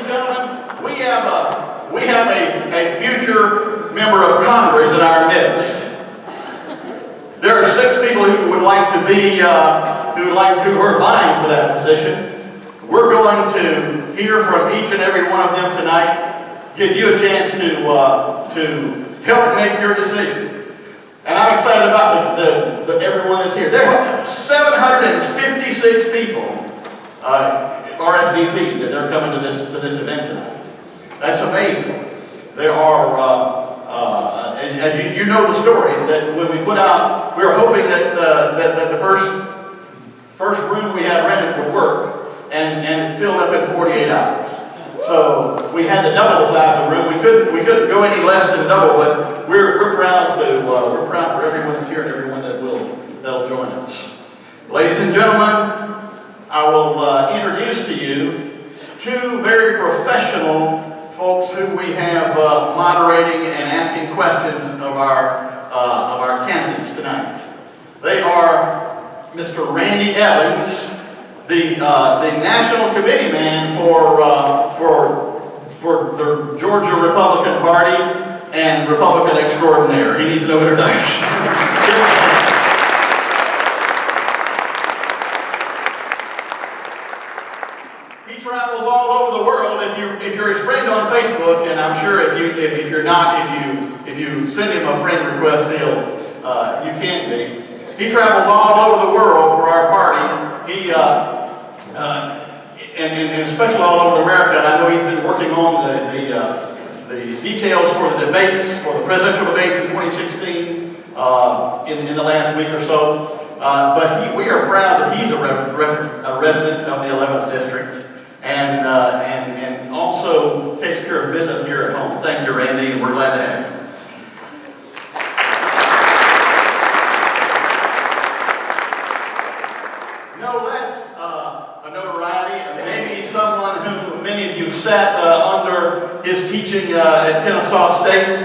and gentlemen, we have a future member of Congress in our midst. There are 6 people who would like to be, who are vying for that position. We're going to hear from each and every one of them tonight, give you a chance to help make your decision. And I'm excited about the everyone that's here. There are 756 people RSVP that they're coming to this event tonight. That's amazing. There are, as you know the story, that when we put out, we were hoping that the first room we had rented would work, and it filled up in 48 hours. So we had to double the size of the room. We couldn't go any less than double, but we're proud for everyone that's here and everyone that'll join us. Ladies and gentlemen, I will introduce to you 2 very professional folks who we have moderating and asking questions of our candidates tonight. They are Mr. Randy Evans, the national committee man for the Georgia Republican Party and Republican extraordinaire. He needs no introduction. He travels all over the world. If you're his friend on Facebook, and I'm sure if you're not, if you send him a friend request, you can be. He travels all over the world for our party. He and especially all over America. And I know he's been working on the details for the debates, for the presidential debates in 2016 in the last week or so. But we are proud that he's a resident of the 11th District and also takes care of business here at home. Thank you, Randy, and we're glad to have you. No less a notoriety, maybe someone who many of you sat under his teaching at Kennesaw State.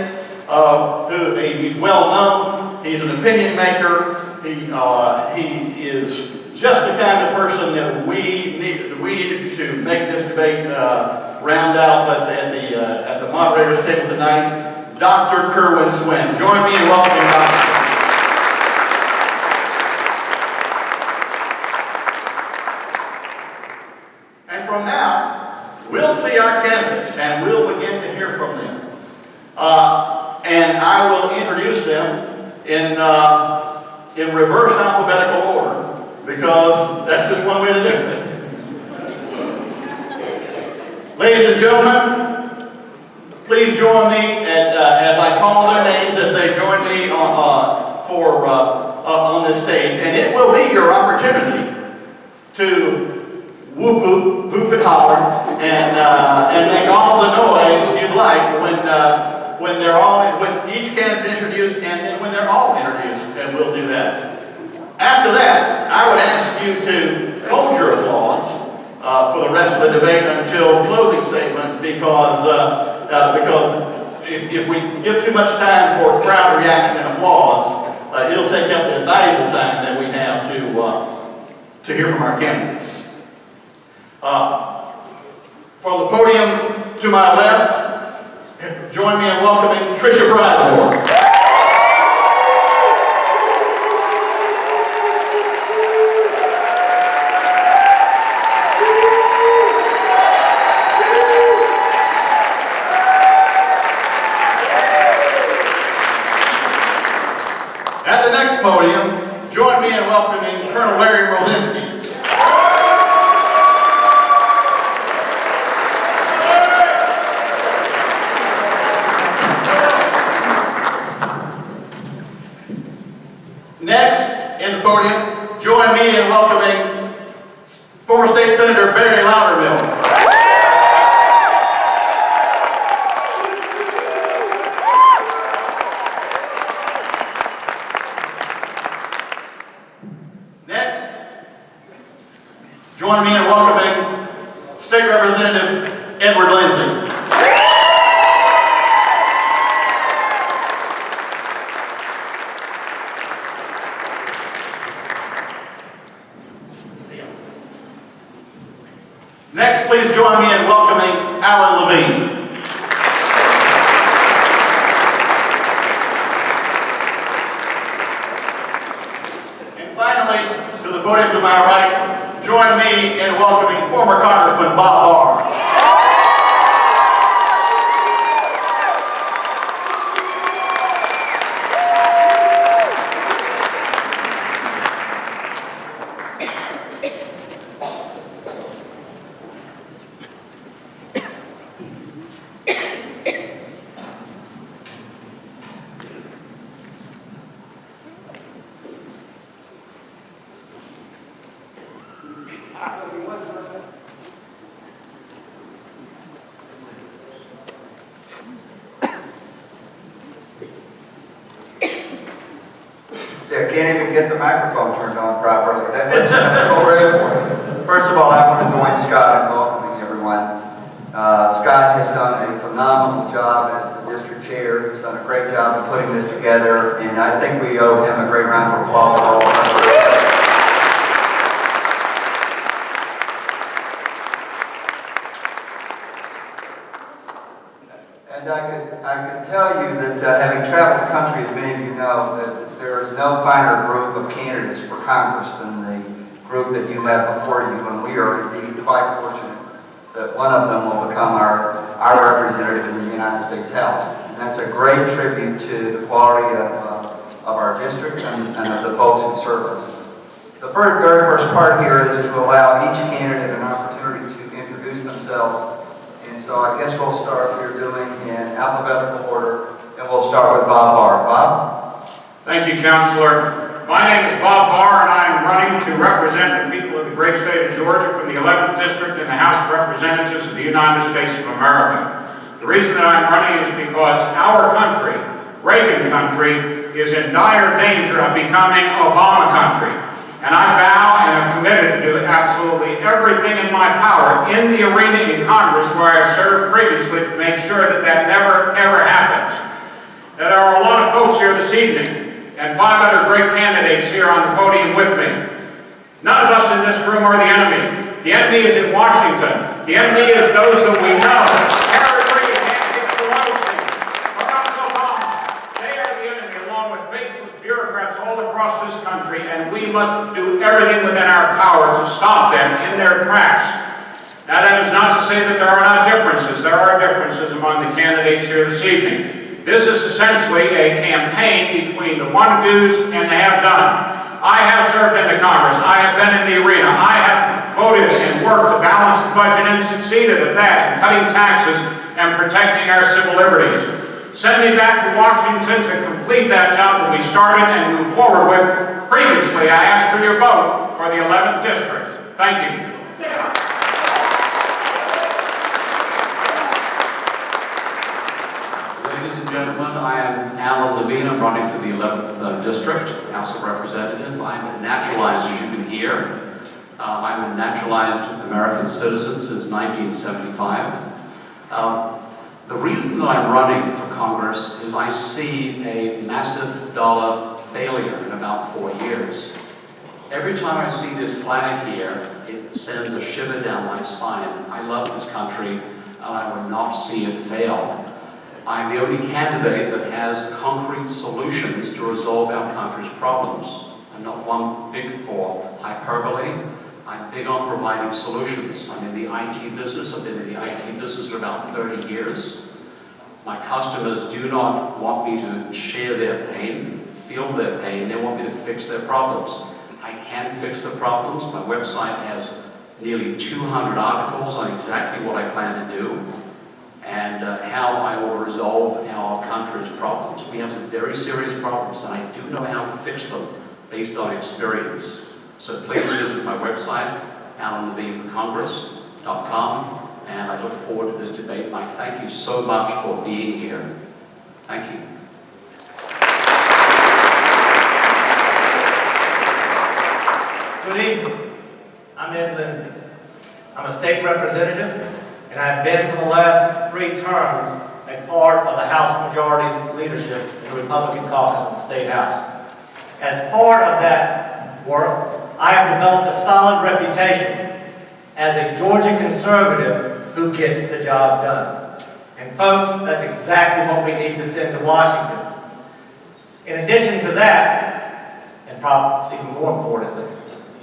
He's well known. He's an opinion maker. He is just the kind of person that we needed to make this debate round out at the moderator's table tonight. Dr. Kerwin Swin. Join me in welcoming Dr. And from now, we'll see our candidates and we'll begin to hear from them. And I will introduce them in reverse alphabetical order, because that's just one way to do it. Ladies and gentlemen, please join me as I call their names as they join me on this stage, and it will be your opportunity to whoop and holler and make all the noise you'd like when each candidate is introduced, and then when they're all introduced, and we'll do that. After that, I would ask you to hold your applause for the rest of the debate until closing statements, because if we give too much time for crowd reaction and applause, it'll take up the valuable time that we have to hear from our candidates. From the podium to my left, join me in welcoming Tricia Pridemore. At the next podium, join me in welcoming Colonel Mrozinski. Next, in the podium, join me in welcoming former State Senator Loudermilk. Next, join me in welcoming State Representative Lindsey. Next, please join me in welcoming Allan Levene. And finally, to the podium to my right, join me in welcoming former Congressman Bob Barr. I can't even get the microphone turned on properly. That's very important. First of all, I want to join Scott in welcoming everyone. Scott has done a phenomenal job as the district chair. He's done a great job of putting this together, and I think we owe him a great round of applause for all of us. And I could tell you that having traveled the country, as many of you know, that there is no finer group of candidates for Congress than the group that you have before you, and we are indeed quite fortunate that one of them will become our representative in the United States House. And that's a great tribute to the quality of our district and of the folks who serve us. The very first part here is to allow each candidate an opportunity to introduce themselves. And so I guess we'll start here doing in alphabetical order, and we'll start with Bob Barr. Bob? Thank you, Counselor. My name is Bob Barr, and I am running to represent the people of the great state of Georgia from the 11th District in the House of Representatives of the United States of America. The reason that I'm running is because our country, Reagan country, is in dire danger of becoming Obama country. And I vow and am committed to do absolutely everything in my power in the arena in Congress where I've served previously to make sure that that never, ever happens. Now, there are a lot of folks here this evening and 5 other great candidates here on the podium with me. None of us in this room are the enemy. The enemy is in Washington. The enemy is those that we know. Harry Reid, Nancy Pelosi, Barack Obama. They are the enemy, along with faceless bureaucrats all across this country, and we must do everything within our power to stop them in their tracks. Now, that is not to say that there are not differences. There are differences among the candidates here this evening. This is essentially a campaign between the want-to-dos and the have-done. I have served in the Congress. I have been in the arena. I have voted and worked to balance the budget and succeeded at that in cutting taxes and protecting our civil liberties. Send me back to Washington to complete that job that we started and move forward with. Previously, I asked for your vote for the 11th District. Thank you. Ladies and gentlemen, I am Allan Levene. I'm running for the 11th District, House of Representatives. I'm a naturalized, as you can hear. I'm a naturalized American citizen since 1975. The reason that I'm running for Congress is I see a massive dollar failure in about 4 years. Every time I see this flag here, it sends a shiver down my spine. I love this country, and I would not see it fail. I'm the only candidate that has concrete solutions to resolve our country's problems. I'm not one big for hyperbole. I'm big on providing solutions. I'm in the IT business. I've been in the IT business for about 30 years. My customers do not want me to share their pain, feel their pain. They want me to fix their problems. I can fix the problems. My website has nearly 200 articles on exactly what I plan to do and how I will resolve our country's problems. We have some very serious problems, and I do know how to fix them based on experience. So please visit my website, AllanLeveneForCongress.com, and I look forward to this debate. And I thank you so much for being here. Thank you. Good evening. I'm Ed Lindsey. I'm a state representative, and I've been for the last 3 terms a part of the House Majority Leadership in the Republican caucus in the State House. As part of that work, I have developed a solid reputation as a Georgia conservative who gets the job done. And folks, that's exactly what we need to send to Washington. In addition to that, and probably even more importantly,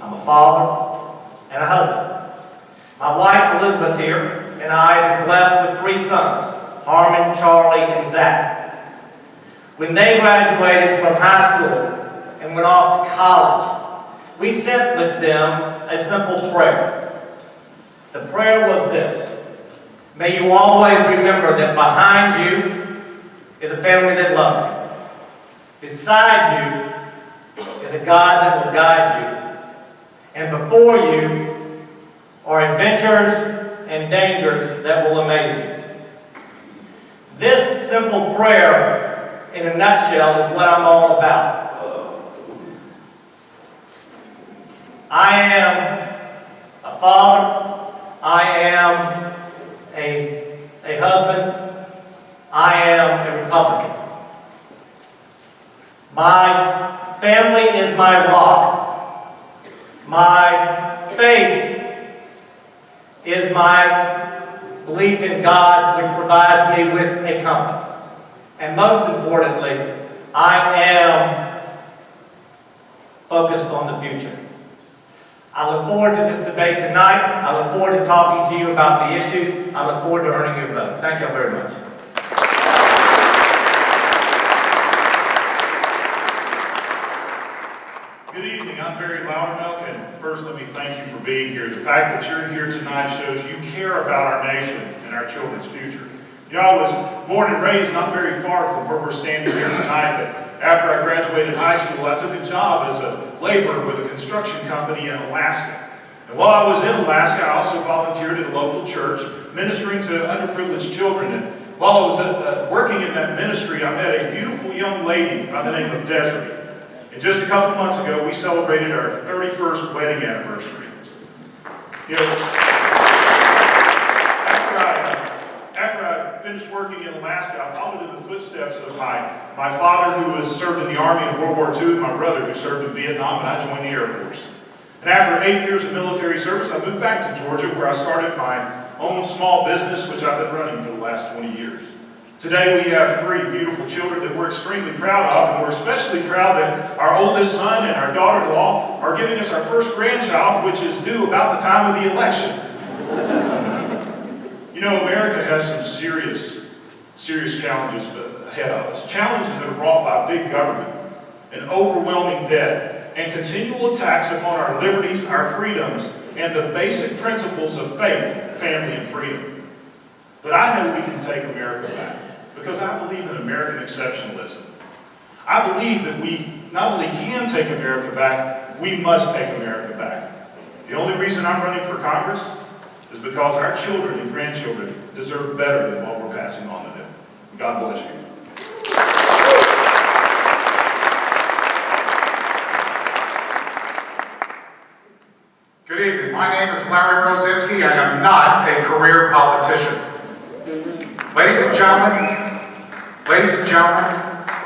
I'm a father and a husband. My wife, Elizabeth here, and I have been blessed with 3 sons, Harmon, Charlie, and Zach. When they graduated from high school and went off to college, we sent with them a simple prayer. The prayer was this: may you always remember that behind you is a family that loves you. Beside you is a God that will guide you. And before you are adventures and dangers that will amaze you. This simple prayer, in a nutshell, is what I'm all about. I am a father. I am a husband. I am a Republican. My family is my rock. My faith is my belief in God, which provides me with a compass. And most importantly, I am focused on the future. I look forward to this debate tonight. I look forward to talking to you about the issues. I look forward to earning your vote. Thank you very much. Good evening, I'm Loudermilk, and first let me thank you for being here. The fact that you're here tonight shows you care about our nation and our children's future. You know, I was born and raised not very far from where we're standing here tonight, but after I graduated high school, I took a job as a laborer with a construction company in Alaska. And while I was in Alaska, I also volunteered at a local church, ministering to underprivileged children. And while I was working in that ministry, I met a beautiful young lady by the name of Desiree. And just a couple months ago, we celebrated our 31st wedding anniversary. You know, after I finished working in Alaska, I followed in the footsteps of my father, who was served in the Army in World War II, and my brother, who served in Vietnam, and I joined the Air Force. And after 8 years of military service, I moved back to Georgia, where I started my own small business, which I've been running for the last 20 years. Today we have 3 beautiful children that we're extremely proud of, and we're especially proud that our oldest son and our daughter-in-law are giving us our first grandchild, which is due about the time of the election. You know, America has some serious challenges ahead of us. Challenges that are brought by big government, an overwhelming debt, and continual attacks upon our liberties, our freedoms, and the basic principles of faith, family, and freedom. But I know we can take America back, because I believe in American exceptionalism. I believe that we not only can take America back, we must take America back. The only reason I'm running for Congress is because our children and grandchildren deserve better than what we're passing on to them. God bless you. Good evening. My name is Mrozinski. I am not a career politician. Ladies and gentlemen,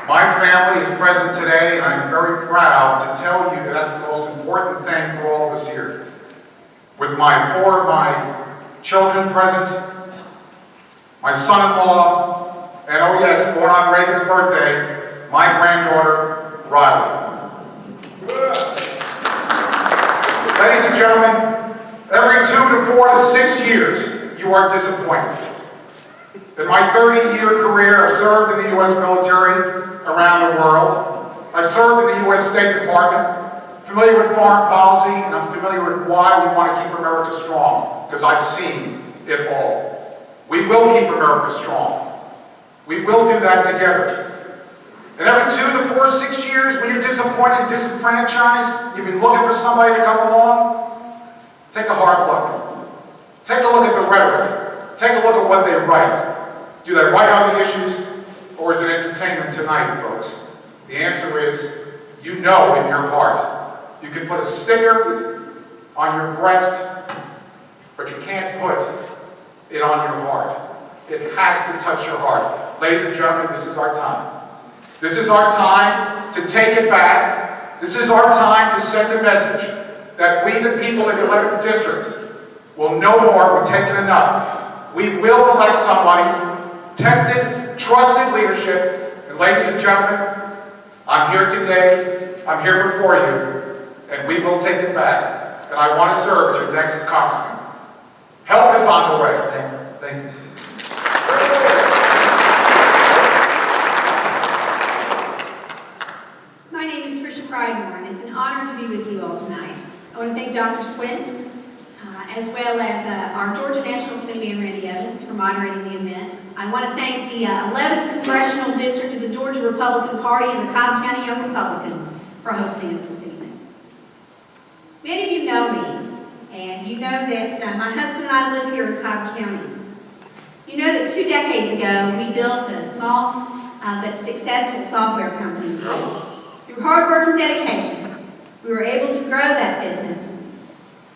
my family is present today, and I'm very proud to tell you that that's the most important thing for all of us here. With 4 of my children present, my son-in-law, and oh yes, born on Reagan's birthday, my granddaughter, Riley. Ladies and gentlemen, every 2 to 4 to 6 years, you are disappointed. In my 30-year career, I've served in the U.S. military around the world. I've served in the U.S. State Department, familiar with foreign policy, and I'm familiar with why we want to keep America strong, because I've seen it all. We will keep America strong. We will do that together. And every 2 to 4, 6 years, when you're disappointed, disenfranchised, you've been looking for somebody to come along, take a hard look. Take a look at the rhetoric. Take a look at what they write. Do they write on the issues, or is it entertainment tonight, folks? The answer is, you know in your heart. You can put a sticker on your breast, but you can't put it on your heart. It has to touch your heart. Ladies and gentlemen, this is our time. This is our time to take it back. This is our time to send a message that we, the people in the 11th District, will no more, we've taken enough. We will elect somebody, tested, trusted leadership, and ladies and gentlemen, I'm here today, I'm here before you, and we will take it back. And I want to serve as your next congressman. Help is on the way. Thank you. My name is Tricia Pridemore, and it's an honor to be with you all tonight. I want to thank Dr. Swint, as well as our Georgia National Committee and Randy Evans for moderating the event. I want to thank the 11th Congressional District of the Georgia Republican Party and the Cobb County Young Republicans for hosting us this evening. Many of you know me, and you know that my husband and I live here in Cobb County. You know that 2 decades ago, we built a small but successful software company. Through hard work and dedication, we were able to grow that business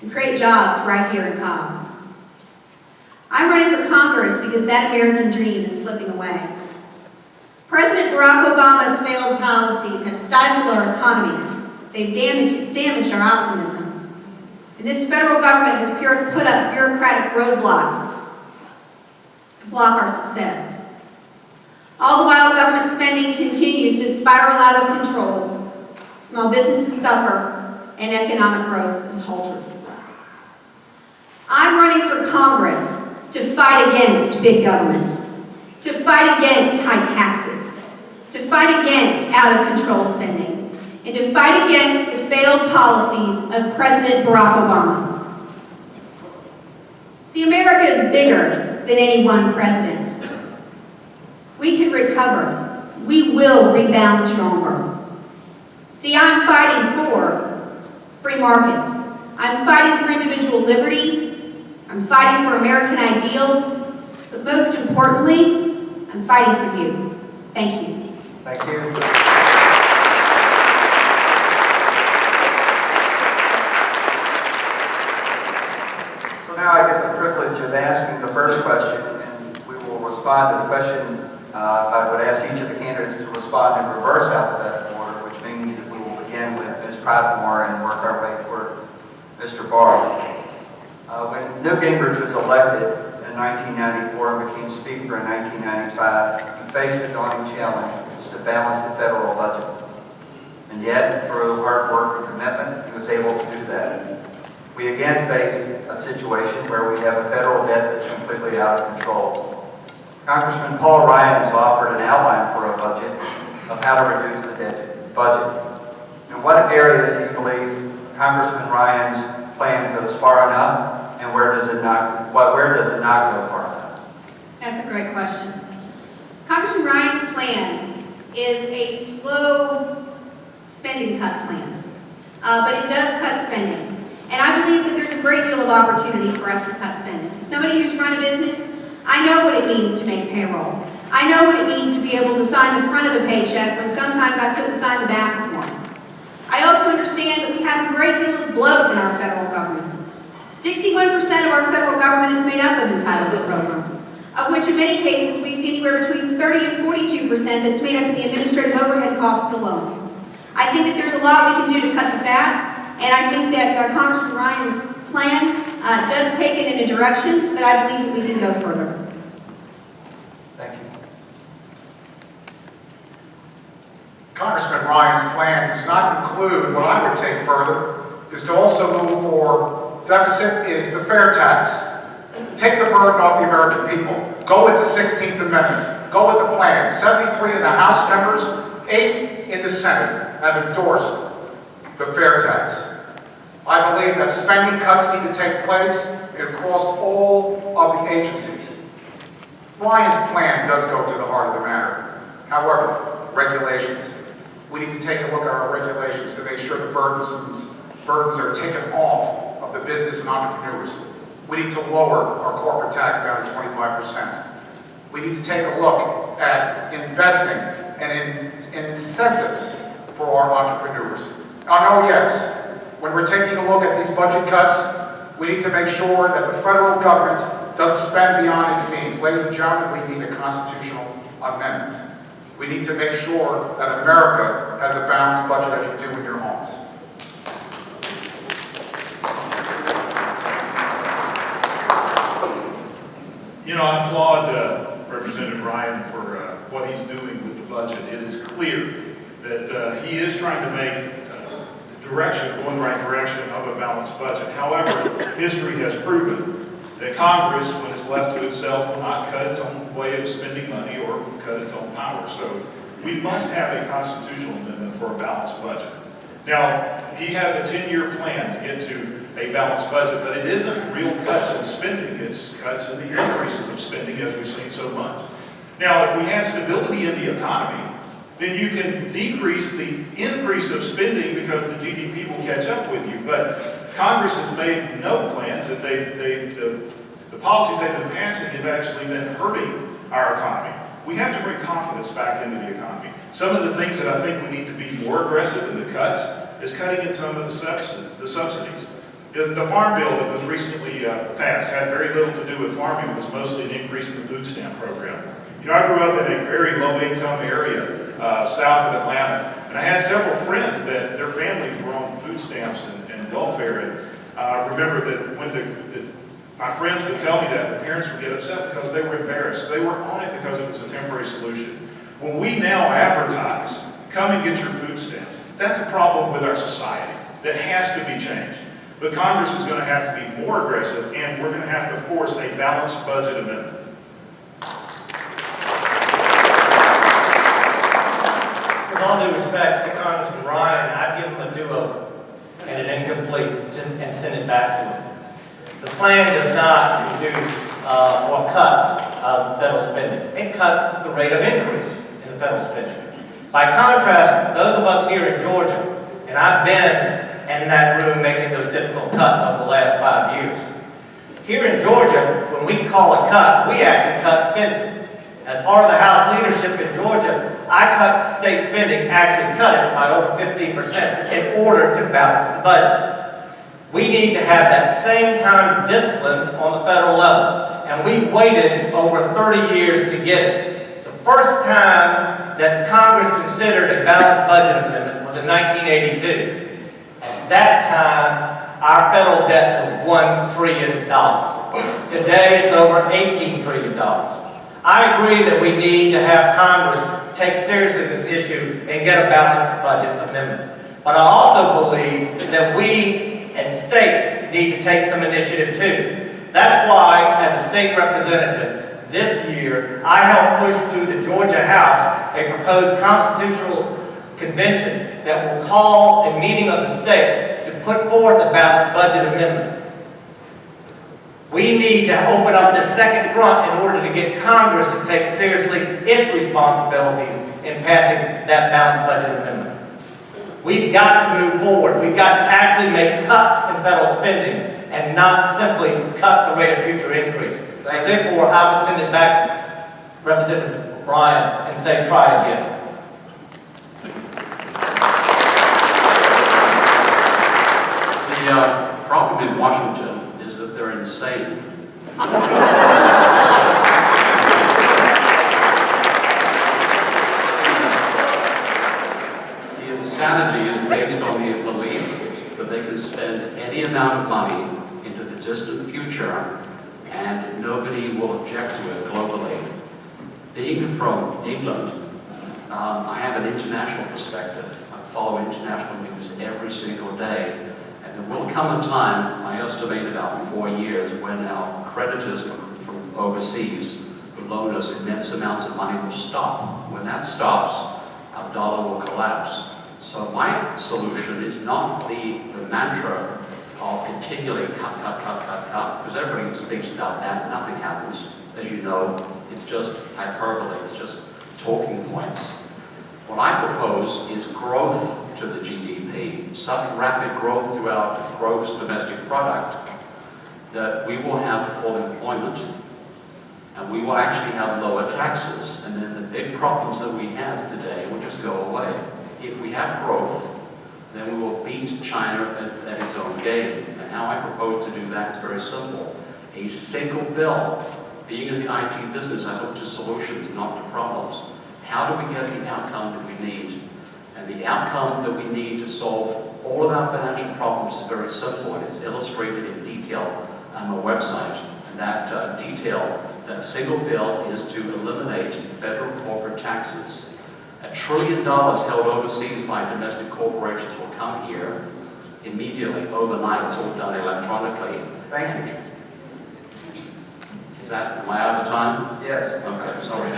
and create jobs right here in Cobb. I'm running for Congress because that American dream is slipping away. President Barack Obama's failed policies have stifled our economy. It's damaged our optimism. And this federal government has put up bureaucratic roadblocks to block our success. All the while, government spending continues to spiral out of control. Small businesses suffer, and economic growth is halted. I'm running for Congress to fight against big government, to fight against high taxes, to fight against out-of-control spending, and to fight against the failed policies of President Barack Obama. See, America is bigger than any one president. We can recover. We will rebound stronger. See, I'm fighting for free markets. I'm fighting for individual liberty. I'm fighting for American ideals. But most importantly, I'm fighting for you. Thank you. Thank you. So now I get the privilege of asking the first question, and we will respond to the question. I would ask each of the candidates to respond in reverse alphabetical order, which means that we will begin with Ms. Pridemore and work our way toward Mr. Barr. When Newt Gingrich was elected in 1994 and became Speaker in 1995, he faced a daunting challenge, which was to balance the federal budget. And yet, through hard work and commitment, he was able to do that. We again face a situation where we have a federal debt that's completely out of control. Congressman Paul Ryan has offered an outline for a budget of how to reduce the debt budget. In what areas do you believe Congressman Ryan's plan goes far enough, and where does it not go far enough? That's a great question. Congressman Ryan's plan is a slow spending cut plan, but it does cut spending. And I believe that there's a great deal of opportunity for us to cut spending. As somebody who's run a business, I know what it means to make payroll. I know what it means to be able to sign the front of a paycheck when sometimes I couldn't sign the back of one. I also understand that we have a great deal of bloat in our federal government. 61% of our federal government is made up of entitlement programs, of which in many cases we see anywhere between 30 and 42% that's made up of the administrative overhead costs alone. I think that there's a lot we can do to cut the fat, and I think that Congressman Ryan's plan does take it in a direction, but I believe that we can go further. Thank you. Congressman Ryan's plan does not include, what I would take further, is to also move for deficit is the fair tax. Take the burden off the American people. Go with the 16th Amendment. Go with the plan. 73 of the House members, 8 in the Senate have endorsed the fair tax. I believe that spending cuts need to take place across all of the agencies. Ryan's plan does go to the heart of the matter. However, regulations. We need to take a look at our regulations to make sure the burdens are taken off of the business and entrepreneurs. We need to lower our corporate tax down to 25%. We need to take a look at investing and in incentives for our entrepreneurs. Oh yes, when we're taking a look at these budget cuts, we need to make sure that the federal government doesn't spend beyond its means. Ladies and gentlemen, we need a constitutional amendment. We need to make sure that America has a balanced budget as you do in your homes. You know, I applaud Representative Ryan for what he's doing with the budget. It is clear that he is trying to make going the right direction of a balanced budget. However, history has proven that Congress, when it's left to itself, will not cut its own way of spending money or cut its own power. So we must have a constitutional amendment for a balanced budget. Now, he has a 10-year plan to get to a balanced budget, but it isn't real cuts in spending. It's cuts in the increases of spending, as we've seen so much. Now, if we have stability in the economy, then you can decrease the increase of spending because the GDP will catch up with you. But Congress has made no plans that the policies they've been passing have actually been hurting our economy. We have to bring confidence back into the economy. Some of the things that I think we need to be more aggressive in the cuts is cutting in some of the subsidies. The farm bill that was recently passed had very little to do with farming. It was mostly an increase in the food stamp program. You know, I grew up in a very low-income area south of Atlanta, and I had several friends that their families were on food stamps and welfare. And I remember that when my friends would tell me that, the parents would get upset because they were embarrassed. They were on it because it was a temporary solution. When we now advertise, come and get your food stamps, that's a problem with our society that has to be changed. But Congress is going to have to be more aggressive, and we're going to have to force a balanced budget amendment. With all due respects to Congressman Ryan, I'd give him a do-over and an incomplete and send it back to him. The plan does not reduce or cut federal spending. It cuts the rate of increase in the federal spending. By contrast, those of us here in Georgia, and I've been in that room making those difficult cuts over the last 5 years. Here in Georgia, when we call a cut, we actually cut spending. As part of the House leadership in Georgia, I cut state spending, actually cut it by over 15% in order to balance the budget. We need to have that same kind of discipline on the federal level, and we waited over 30 years to get it. The first time that Congress considered a balanced budget amendment was in 1982. At that time, our federal debt was $1 trillion. Today, it's over $18 trillion. I agree that we need to have Congress take seriously this issue and get a balanced budget amendment. But I also believe that we and states need to take some initiative too. That's why, as a state representative this year, I helped push through the Georgia House a proposed constitutional convention that will call a meeting of the states to put forth a balanced budget amendment. We need to open up the second front in order to get Congress to take seriously its responsibilities in passing that balanced budget amendment. We've got to move forward. We've got to actually make cuts in federal spending and not simply cut the rate of future increase. So therefore, I would send it back, Representative Bryan, and say, try again. The problem in Washington is that they're insane. The insanity is based on the belief that they can spend any amount of money into the distant future and nobody will object to it globally. Being from England, I have an international perspective. I follow international news every single day. And there will come a time, I estimate about 4 years, when our creditors from overseas who loan us immense amounts of money will stop. When that stops, our dollar will collapse. So my solution is not the mantra of continually cut, because everybody speaks about that, nothing happens. As you know, it's just hyperbole, it's just talking points. What I propose is growth to the GDP, such rapid growth to our gross domestic product that we will have full employment and we will actually have lower taxes, and then the big problems that we have today will just go away. If we have growth, then we will beat China at its own game. And how I propose to do that is very simple. A single bill. Being in the IT business, I look to solutions, not to problems. How do we get the outcome that we need? And the outcome that we need to solve all of our financial problems is very simple, and it's illustrated in detail on the website. And that detail that single bill is to eliminate federal corporate taxes. $1 trillion held overseas by domestic corporations will come here immediately, overnight. It's all done electronically. Thank you. Is that, am I out of time? Yes. Okay, sorry.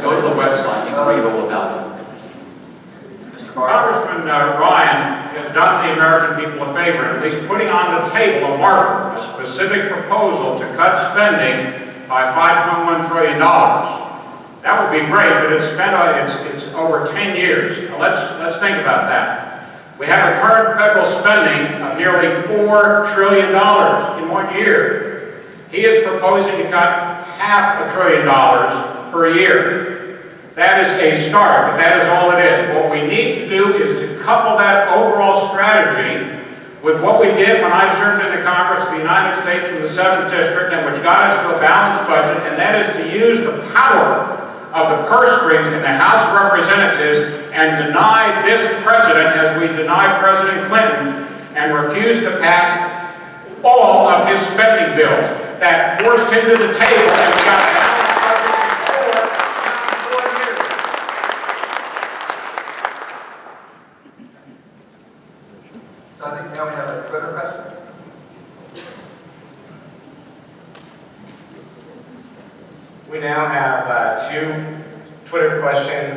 Go to the website, you can read all about it. Mr. Barr. Congressman Ryan has done the American people a favor, at least putting on the table a marker, a specific proposal to cut spending by $5.1 trillion. That would be great, but it's over 10 years. Now let's think about that. We have a current federal spending of nearly $4 trillion in 1 year. He is proposing to cut $500 billion per year. That is a start, but that is all it is. What we need to do is to couple that overall strategy with what we did when I served in the Congress of the United States from the 7th District, and which got us to a balanced budget, and that is to use the power of the purse strings in the House of Representatives and deny this president, as we denied President Clinton, and refuse to pass all of his spending bills. That forced him to the table, and we got a balanced budget in 4 years. So I think now we have a Twitter question. We now have 2 Twitter questions.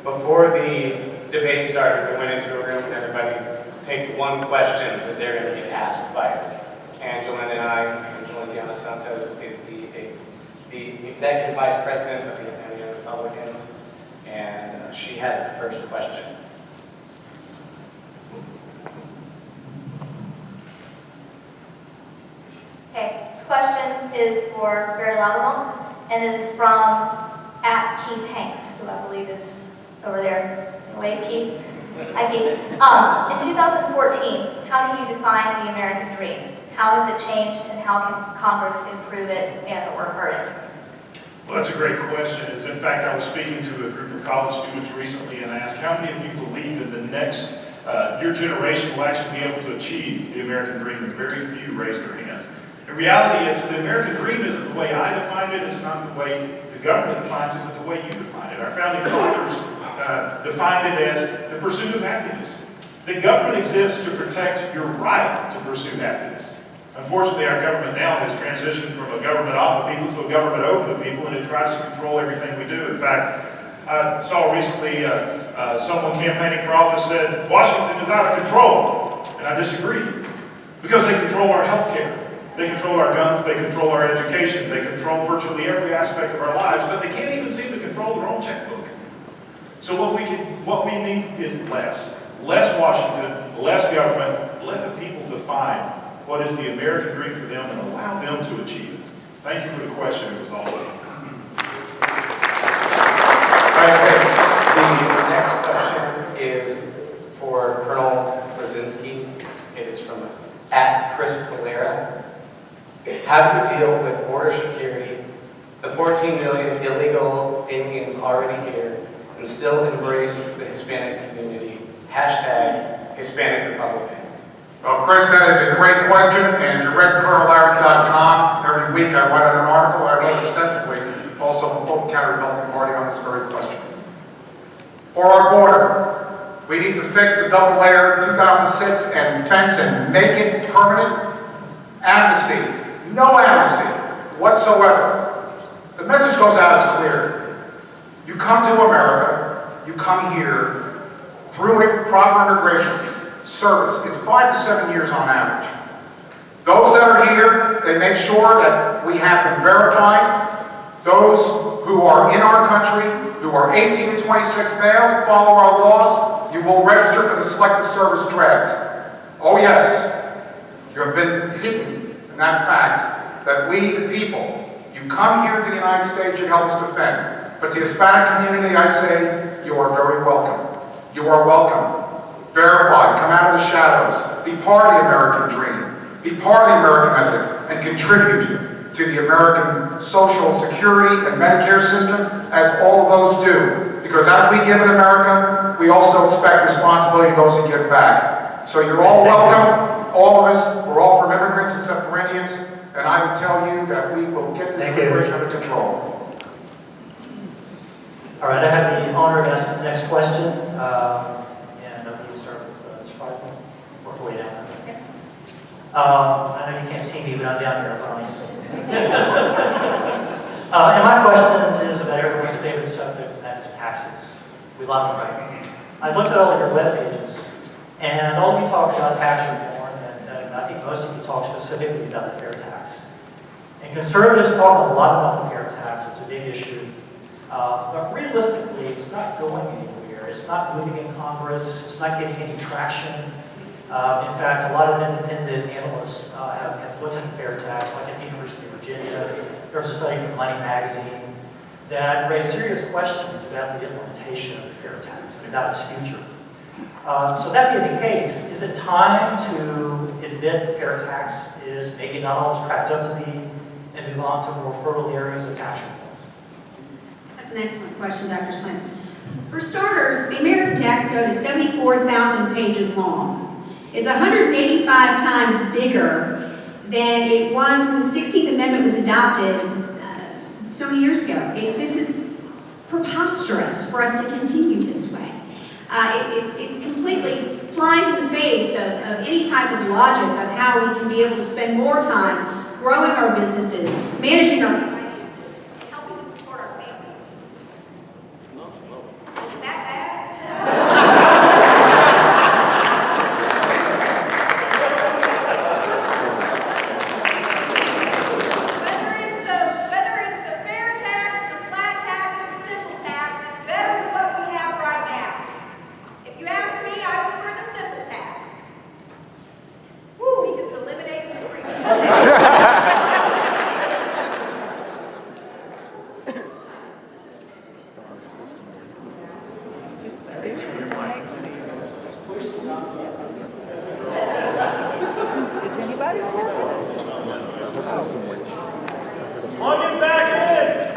Before the debate started, we went into a room and everybody picked one question that they're going to get asked by Angela and I. Angela Diana Santos is the Executive Vice President of the Independent Republicans, and she has the first question. Okay, this question is for Barry Loudermilk, and it is from @Keith Hanks, who I believe is over there. Wave, Keith. Hi, Keith. In 2014, how do you define the American dream? How has it changed, and how can Congress improve it and/or hurt it? Well, that's a great question. In fact, I was speaking to a group of college students recently and asked, how many of you believe in the next, your generation will actually be able to achieve the American dream? And very few raised their hands. In reality, it's the American dream isn't the way I defined it, it's not the way the government defines it, but the way you define it. Our founding fathers defined it as the pursuit of happiness. The government exists to protect your right to pursue happiness. Unfortunately, our government now has transitioned from a government of the people to a government over the people, and it tries to control everything we do. In fact, I saw recently someone campaigning for office said, Washington is out of control, and I disagree, because they control our health care. They control our guns, they control our education, they control virtually every aspect of our lives, but they can't even seem to control their own checkbook. So what we need is less. Less Washington, less government, let the people define what is the American dream for them and allow them to achieve it. Thank you for the question, it was all over. All right, great. The next question is for Colonel Mrozinski. It is from @Chris Polera. How do you deal with border security, the 14 million illegal aliens already here, and still embrace the Hispanic community? #Hispanic Republican. Well, Chris, that is a great question, and if you read ColonelLarry.com, every week I write an article, I wrote extensively, also the Fulton County Republican Party on this very question. For our border, we need to fix the double layer 2006 and fence and make it permanent. Amnesty, no amnesty whatsoever. The message goes out as clear. You come to America, you come here through a proper immigration service. It's 5 to 7 years on average. Those that are here, they make sure that we have them verified. Those who are in our country, who are 18 to 26 males, follow our laws, you will register for the Selective Service Draft. Oh yes, you have been hidden in that fact that we, the people, you come here to the United States, you help us defend. But the Hispanic community, I say, you are very welcome. You are welcome. Verify, come out of the shadows, be part of the American dream, be part of the American ethic, and contribute to the American Social Security and Medicare system, as all of those do. Because as we give in America, we also expect responsibility of those who give back. So you're all welcome, all of us, we're all from immigrants except for Indians. and I would tell you that we will get this Thank you. situation under control. All right, I have the honor of asking the next question. And I think we start with Mr. Pridemore. Work our way down. I know you can't see me, but I'm down here, I promise. And my question is about everyone's favorite subject, and that is taxes. We love them, right? I looked at all of your web pages, and all of you talk about tax reform, and I think most of you talk specifically about the fair tax. And conservatives talk a lot about the fair tax. It's a big issue. But realistically, it's not going anywhere. It's not moving in Congress. It's not getting any traction. In fact, a lot of independent analysts have looked at the fair tax, like at the University of Virginia. There was a study from Money Magazine that raised serious questions about the implementation of the fair tax and about its future. So that being the case, is it time to admit the fair tax is maybe not all it's cracked up to be and move on to more fertile areas of tax reform? That's an excellent question, Dr. Swint. For starters, the American Tax Code is 74,000 pages long. It's 185 times bigger than it was when the 16th Amendment was adopted so many years ago. This is preposterous for us to continue this way. It completely flies in the face of any type of logic of how we can be able to spend more time growing our businesses, managing our finances, and helping to support our families. Isn't that bad? Whether it's the fair tax, the flat tax, or the simple tax, it's better than what we have right now. If you ask me, I prefer the simple tax. Woo, because it eliminates the premium. Plug it back in!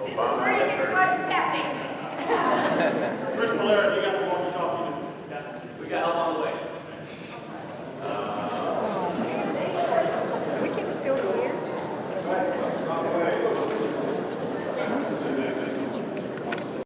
This is where you get to watch us tap dance. Chris Polari, you got the walkie-talkie. We got help on the way.